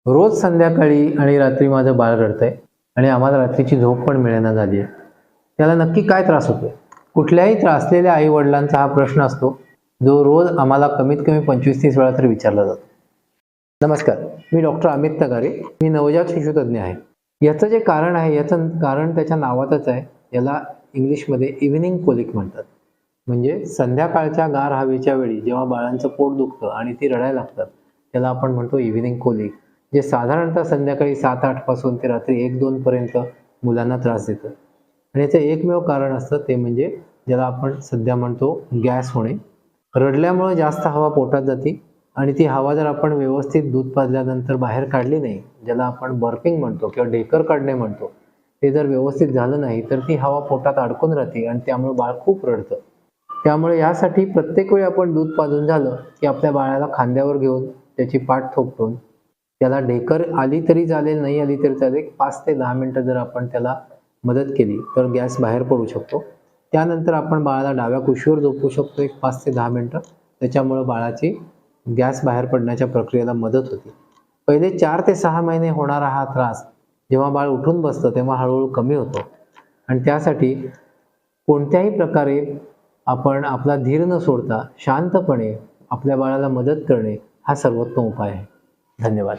रोज संध्याकाळी आणि रात्री माझं बाळ रडतंय आणि आम्हाला रात्रीची झोप पण मिळेना झाली आहे. त्याला नक्की काय त्रास होतोय? कुठल्याही त्रासलेल्या आई वडिलांचा हा प्रश्न असतो, जो रोज आम्हाला कमीत कमी 25-30 वेळा तरी विचारला जातो. नमस्कार, मी डॉक्टर अमित तगारे. मी नवजात शिशुतज्ञ आहे. याचं जे कारण आहे, याचं कारण त्याच्या नावातच आहे. याला इंग्लिशमध्ये इव्हनिंग कोलिक म्हणतात. म्हणजे संध्याकाळच्या गार हवेच्या वेळी जेव्हा बाळांचं पोट दुखतं आणि ती रडायला लागतात, त्याला आपण म्हणतो इव्हनिंग कोलिक. जे साधारणतः संध्याकाळी 7-8 पासून ते रात्री 1-2 पर्यंत मुलांना त्रास देतं. आणि याचं एकमेव कारण असतं, ते म्हणजे ज्याला आपण सध्या म्हणतो गॅस होणे. रडल्यामुळे जास्त हवा पोटात जाते आणि ती हवा जर आपण व्यवस्थित दूध पाजल्यानंतर बाहेर काढली नाही, ज्याला आपण बर्पिंग म्हणतो किंवा ढेकर काढणे म्हणतो, ते जर व्यवस्थित झालं नाही तर ती हवा पोटात अडकून राहते आणि त्यामुळे बाळ खूप रडतं. त्यामुळे यासाठी प्रत्येक वेळी आपण दूध पाजून झालं की आपल्या बाळाला खांद्यावर घेऊन त्याची पाठ थोपटून त्याला ढेकर आली तरी चालेल, नाही आली तरी चालेल, 5 ते 10 मिनिटं जर आपण त्याला मदत केली तर गॅस बाहेर पडू शकतो. त्यानंतर आपण बाळाला डाव्या कुशीवर झोपवू शकतो 5 ते 10 मिनिटं. त्याच्यामुळं बाळाची गॅस बाहेर पडण्याच्या प्रक्रियेला मदत होते. पहिले 4 ते 6 महिने होणारा हा त्रास जेव्हा बाळ उठून बसतं तेव्हा हळूहळू कमी होतो आणि त्यासाठी कोणत्याही प्रकारे आपण आपला धीर न सोडता शांतपणे आपल्या बाळाला मदत करणे हा सर्वोत्तम उपाय आहे. धन्यवाद.